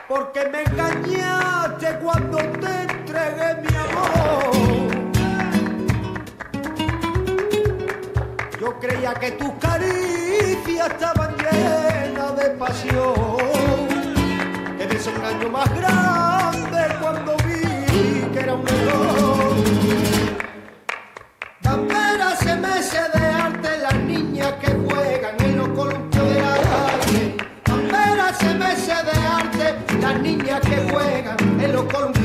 Porque me engañaste cuando te entregué mi amor. Yo creía que tus caricias estaban llenas de pasión. Que me hizo un engaño más grande cuando vi que era un error. Tan veras se me de arte las niñas que juegan en los columpios de la calle. Tan veras se me de arte las niñas que juegan en los columpios